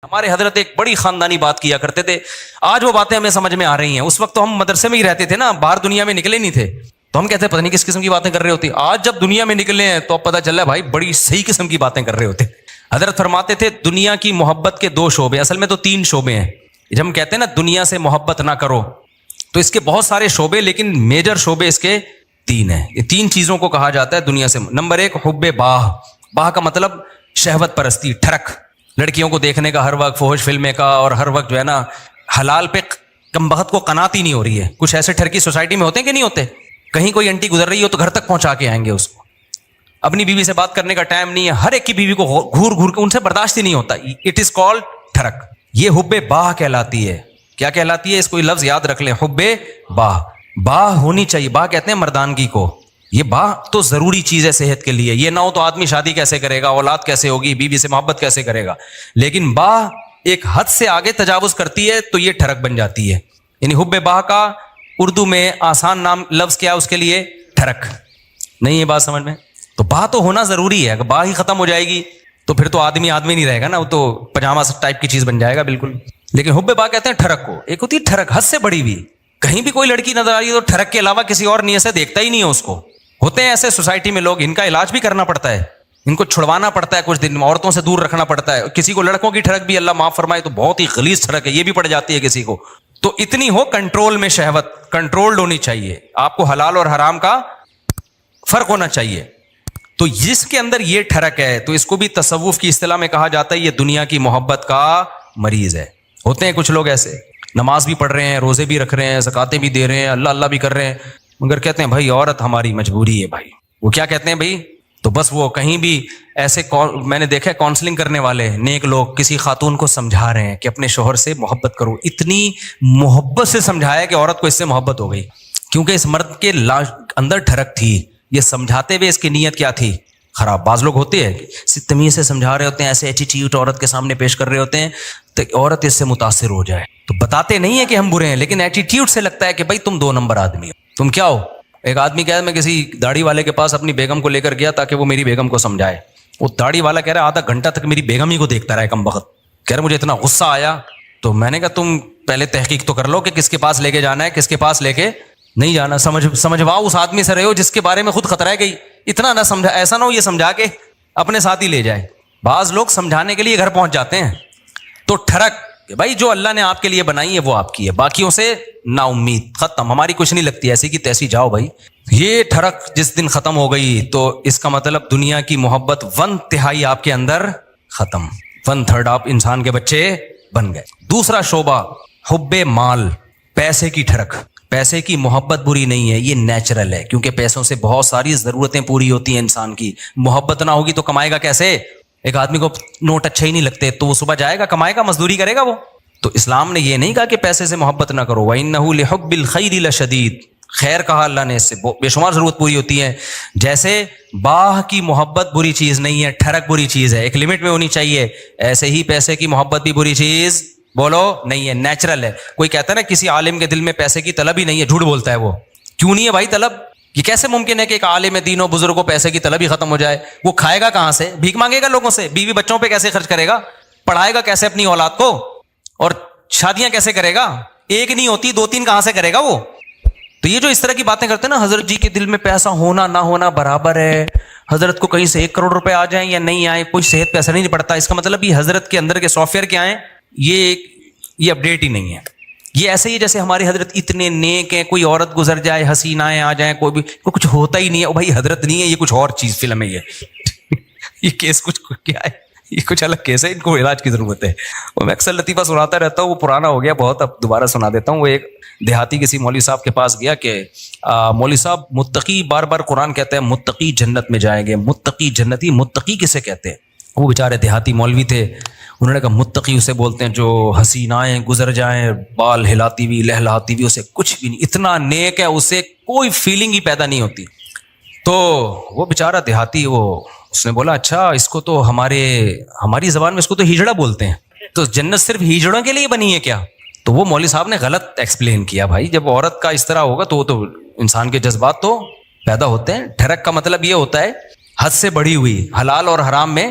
ہمارے حضرت ایک بڑی خاندانی بات کیا کرتے تھے، آج وہ باتیں ہمیں سمجھ میں آ رہی ہیں. اس وقت تو ہم مدرسے میں ہی رہتے تھے نا، باہر دنیا میں نکلے نہیں تھے، تو ہم کہتے ہیں پتہ نہیں کس قسم کی باتیں کر رہے ہوتے. آج جب دنیا میں نکلے ہیں تو اب پتہ چل رہا ہے بھائی بڑی صحیح قسم کی باتیں کر رہے ہوتے. حضرت فرماتے تھے دنیا کی محبت کے 2 شعبے، اصل میں تو 3 شعبے ہیں. جب ہم کہتے ہیں نا دنیا سے محبت نہ کرو، تو اس کے بہت سارے شعبے، لیکن میجر شعبے اس کے 3 ہیں. یہ 3 چیزوں کو کہا جاتا ہے دنیا سے. نمبر 1 حب باہ. باہ کا مطلب شہوت پرستی، ٹھڑک، لڑکیوں کو دیکھنے کا ہر وقت، فحش فلمیں کا، اور ہر وقت جو ہے نا حلال پہ کم بخت کو قناعت ہی نہیں ہو رہی ہے. کچھ ایسے ٹھرکی سوسائٹی میں ہوتے ہیں کہ نہیں ہوتے، کہیں کوئی انٹی گزر رہی ہو تو گھر تک پہنچا کے آئیں گے اس کو. اپنی بیوی سے بات کرنے کا ٹائم نہیں ہے، ہر ایک کی بیوی کو گھور گھور کے ان سے برداشت ہی نہیں ہوتا. اٹ از کالڈ ٹھڑک. یہ حب باہ کہلاتی ہے. کیا کہلاتی ہے؟ اس کو لفظ یاد رکھ لیں، حب باہ. باہ ہونی چاہیے. باہ کہتے ہیں مردانگی کو. یہ باہ تو ضروری چیز ہے صحت کے لیے. یہ نہ ہو تو آدمی شادی کیسے کرے گا، اولاد کیسے ہوگی، بیوی سے محبت کیسے کرے گا. لیکن باہ ایک حد سے آگے تجاوز کرتی ہے تو یہ ٹھڑک بن جاتی ہے. یعنی حب باہ کا اردو میں آسان نام لفظ کیا ہے اس کے لیے؟ ٹھڑک. نہیں یہ بات سمجھ میں؟ تو باہ تو ہونا ضروری ہے. اگر باہ ہی ختم ہو جائے گی تو پھر تو آدمی نہیں رہے گا نا، وہ تو پجامہ ٹائپ کی چیز بن جائے گا بالکل. لیکن حب باہ کہتے ہیں ٹھڑک کو. ایک ہوتی ہے ٹھڑک حد سے بڑی ہوئی. کہیں بھی کوئی لڑکی نظر آ رہی ہے تو ٹھڑک کے علاوہ کسی اور نیت سے دیکھتا ہی نہیں ہے اس کو. ہوتے ہیں ایسے سوسائٹی میں لوگ، ان کا علاج بھی کرنا پڑتا ہے، ان کو چھڑوانا پڑتا ہے، کچھ دن عورتوں سے دور رکھنا پڑتا ہے. کسی کو لڑکوں کی ٹھڑک بھی اللہ معاف فرمائے تو بہت ہی غلیظ ٹھڑک ہے، یہ بھی پڑ جاتی ہے کسی کو. تو اتنی ہو کنٹرول میں، شہوت کنٹرولڈ ہونی چاہیے. آپ کو حلال اور حرام کا فرق ہونا چاہیے. تو جس کے اندر یہ ٹھڑک ہے تو اس کو بھی تصوف کی اصطلاح میں کہا جاتا ہے یہ دنیا کی محبت کا مریض ہے. ہوتے ہیں کچھ لوگ ایسے، نماز بھی پڑھ رہے ہیں، روزے بھی رکھ رہے ہیں، زکاتیں بھی دے رہے ہیں، اللہ اللہ بھی کر رہے ہیں، مگر کہتے ہیں بھائی عورت ہماری مجبوری ہے. بھائی وہ کیا کہتے ہیں بھائی؟ تو بس وہ کہیں بھی ایسے میں نے دیکھا کاؤنسلنگ کرنے والے نیک لوگ کسی خاتون کو سمجھا رہے ہیں کہ اپنے شوہر سے محبت کرو. اتنی محبت سے سمجھایا کہ عورت کو اس سے محبت ہو گئی، کیونکہ اس مرد کے اندر ٹھڑک تھی. یہ سمجھاتے ہوئے اس کی نیت کیا تھی؟ خراب. بعض لوگ ہوتے ہیں تمیز سے سمجھا رہے ہوتے ہیں، ایسے ایٹیٹیوڈ عورت کے سامنے پیش کر رہے ہوتے ہیں تو عورت اس سے متاثر ہو جائے. تو بتاتے نہیں ہیں کہ ہم برے ہیں، لیکن ایٹیٹیوڈ سے لگتا ہے کہ بھائی تم 2 نمبر آدمی ہو. تم کیا ہو؟ ایک آدمی کہا میں کسی داڑھی والے کے پاس اپنی بیگم کو لے کر گیا تاکہ وہ میری بیگم کو سمجھائے. وہ داڑھی والا کہہ رہا ہے آدھا گھنٹہ تک میری بیگم ہی کو دیکھتا رہا ہے کم بخت. کہہ رہا مجھے اتنا غصہ آیا. تو میں نے کہا تم پہلے تحقیق تو کر لو کہ کس کے پاس لے کے جانا ہے، کس کے پاس لے کے نہیں جانا. سمجھواؤ اس آدمی سے رہے ہو جس کے بارے میں خود خطرہ گئی. اتنا نہ سمجھا، ایسا نہ ہو یہ سمجھا کے اپنے ساتھ ہی لے جائے. بعض لوگ سمجھانے کے لیے گھر پہنچ جاتے ہیں. تو ٹھڑک کہ بھائی جو اللہ نے آپ کے لیے بنائی ہے وہ آپ کی ہے، باقیوں سے نا امید، ختم، ہماری کچھ نہیں لگتی، ایسی کی تیسی جاؤ بھائی. یہ ٹھڑک جس دن ختم ہو گئی تو اس کا مطلب دنیا کی محبت 1/3 آپ کے اندر ختم، 1/3 آپ انسان کے بچے بن گئے. دوسرا شعبہ حب مال، پیسے کی ٹھڑک. پیسے کی محبت بری نہیں ہے، یہ نیچرل ہے، کیونکہ پیسوں سے بہت ساری ضرورتیں پوری ہوتی ہیں انسان کی. محبت نہ ہوگی تو کمائے گا کیسے؟ ایک آدمی کو نوٹ اچھا ہی نہیں لگتے تو وہ صبح جائے گا کمائے گا، مزدوری کرے گا وہ. تو اسلام نے یہ نہیں کہا کہ پیسے سے محبت نہ کرو. وَإِنَّهُ لِحُبِّ الْخَيْرِ لَشَدِيدٌ. خیر کہا اللہ نے، اس سے بے شمار ضرورت پوری ہوتی ہے. جیسے باہ کی محبت بری چیز نہیں ہے، ٹھڑک بری چیز ہے، ایک لمٹ میں ہونی چاہیے، ایسے ہی پیسے کی محبت بھی بری چیز بولو نہیں ہے، نیچرل ہے. کوئی کہتا ہے نا کسی عالم کے دل میں پیسے کی طلب ہی نہیں ہے، جھوٹ بولتا ہے وہ. کیوں نہیں ہے بھائی طلب؟ یہ کیسے ممکن ہے کہ ایک عالم دین و بزرگ کو پیسے کی طلب ہی ختم ہو جائے؟ وہ کھائے گا کہاں سے؟ بھیک مانگے گا لوگوں سے؟ بیوی بچوں پہ کیسے خرچ کرے گا؟ پڑھائے گا کیسے اپنی اولاد کو؟ اور شادیاں کیسے کرے گا؟ ایک نہیں ہوتی 2-3 کہاں سے کرے گا وہ؟ تو یہ جو اس طرح کی باتیں کرتے ہیں نا، حضرت جی کے دل میں پیسہ ہونا نہ ہونا برابر ہے، حضرت کو کہیں سے 1 کروڑ روپے آ جائیں یا نہیں آئے کوئی صحت پہ اثر نہیں پڑتا. اس کا مطلب یہ حضرت کے اندر کے سافٹ ویئر کیا ہیں، یہ اپڈیٹ ہی نہیں ہے. یہ ایسے ہی جیسے ہماری حضرت اتنے نیک ہیں، کوئی عورت گزر جائے، حسینائیں آ جائیں، کوئی کچھ ہوتا ہی نہیں ہے. او بھائی حضرت نہیں ہے، یہ کچھ اور چیز فلم ہے. یہ کیس کچھ کیا ہے، یہ کچھ الگ کیس ہے، ان کو علاج کی ضرورت ہے. وہ میں اکثر لطیفہ سناتا رہتا ہوں، وہ پرانا ہو گیا بہت، اب دوبارہ سنا دیتا ہوں. وہ ایک دیہاتی کسی مولوی صاحب کے پاس گیا کہ مولوی صاحب متقی، بار بار قرآن کہتے ہیں متقی جنت میں جائیں گے، متقی جنتی. متقی کسے کہتے ہیں؟ وہ بیچارے دیہاتی مولوی تھے، انہوں نے کہا متقی اسے بولتے ہیں جو حسینائیں گزر جائیں بال ہلاتی ہوئی لہلاتی ہوئی، اسے کچھ بھی نہیں، اتنا نیک ہے اسے کوئی فیلنگ ہی پیدا نہیں ہوتی. تو وہ بیچارہ دیہاتی اس نے بولا اچھا اس کو تو ہماری زبان میں اس کو تو ہجڑا بولتے ہیں، تو جنت صرف ہجڑوں کے لیے بنی ہے کیا؟ تو وہ مولوی صاحب نے غلط ایکسپلین کیا. بھائی جب عورت کا اس طرح ہوگا تو انسان کے جذبات تو پیدا ہوتے ہیں. ٹھڑک کا مطلب یہ ہوتا ہے حد سے بڑھی ہوئی، حلال اور حرام میں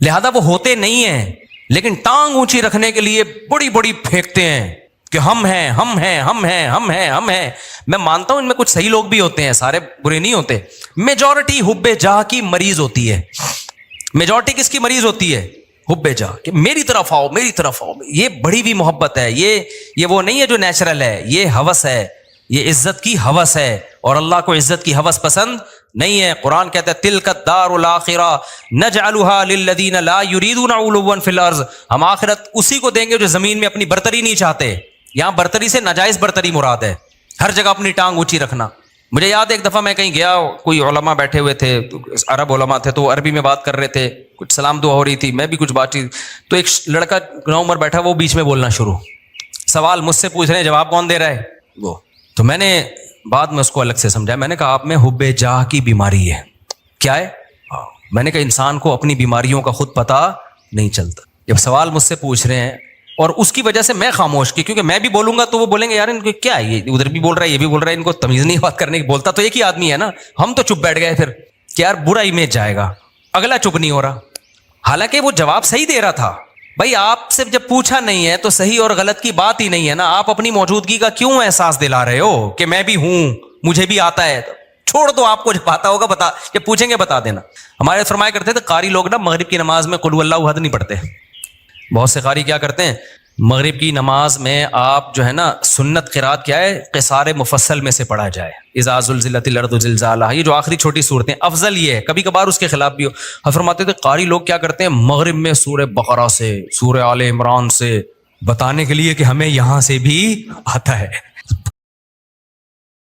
لہذا وہ ہوتے نہیں ہیں لیکن ٹانگ اونچی رکھنے کے لیے بڑی بڑی پھینکتے ہیں کہ ہم ہیں ہم ہیں ہم ہیں ہم ہیں ہم ہیں. میں مانتا ہوں ان میں کچھ صحیح لوگ بھی ہوتے ہیں, سارے برے نہیں ہوتے. میجورٹی حب جاہ کی مریض ہوتی ہے. میجورٹی کس کی مریض ہوتی ہے؟ حب جاہ, کہ میری طرف آؤ میری طرف آؤ. یہ بڑی بھی محبت ہے, یہ وہ نہیں ہے جو نیچرل ہے, یہ ہوس ہے, یہ عزت کی ہوس ہے. اور اللہ کو عزت کی ہوس پسند نہیں ہے. قرآن کہتا ہے تلک الدار الاخرہ نجعلها للذین لا یریدون علوا فی الارض, ہم آخرت اسی کو دیں گے جو زمین میں اپنی برتری نہیں چاہتے. یہاں برتری سے ناجائز برتری مراد ہے, ہر جگہ اپنی ٹانگ اونچی رکھنا. مجھے یاد ہے ایک دفعہ میں کہیں گیا, کوئی علماء بیٹھے ہوئے تھے, عرب علماء تھے, تو وہ عربی میں بات کر رہے تھے, کچھ سلام دعا ہو رہی تھی, میں بھی کچھ بات چیت, تو ایک لڑکا نو عمر بیٹھا, وہ بیچ میں بولنا شروع, سوال مجھ سے پوچھ رہے ہیں, جواب کون دے رہا ہے وہ. تو میں نے بعد میں اس کو الگ سے سمجھایا, میں نے کہا آپ میں حب جاہ کی بیماری ہے. کیا ہے؟ میں نے کہا انسان کو اپنی بیماریوں کا خود پتہ نہیں چلتا. جب سوال مجھ سے پوچھ رہے ہیں اور اس کی وجہ سے میں خاموش کی, کیونکہ میں بھی بولوں گا تو وہ بولیں گے یار ان کو کیا ہے, یہ ادھر بھی بول رہا ہے یہ بھی بول رہا ہے, ان کو تمیز نہیں بات کرنے کی. بولتا تو ایک ہی آدمی ہے نا, ہم تو چپ بیٹھ گئے پھر کہ یار برا امیج جائے گا, اگلا چپ نہیں ہو رہا. حالانکہ وہ جواب صحیح دے رہا تھا. بھائی آپ سے جب پوچھا نہیں ہے تو صحیح اور غلط کی بات ہی نہیں ہے نا, آپ اپنی موجودگی کا کیوں احساس دلا رہے ہو کہ میں بھی ہوں, مجھے بھی آتا ہے. چھوڑ دو, آپ کو جب آتا ہوگا بتا, جب پوچھیں گے بتا دینا. ہمارے فرمایا کرتے تھے قاری لوگ نا مغرب کی نماز میں قل اللہ احد نہیں پڑھتے. بہت سے قاری کیا کرتے ہیں مغرب کی نماز میں, آپ جو ہے نا سنت قرات کیا ہے, قصار مفصل میں سے پڑھا جائے, اذا زلزلت الارض زلزالہا, یہ جو آخری چھوٹی صورتیں, افضل یہ ہے. کبھی کبھار اس کے خلاف بھی ہو. فرماتے تھے قاری لوگ کیا کرتے ہیں مغرب میں سورہ بقرہ سے, سورہ آل عمران سے بتانے کے لیے کہ ہمیں یہاں سے بھی آتا ہے.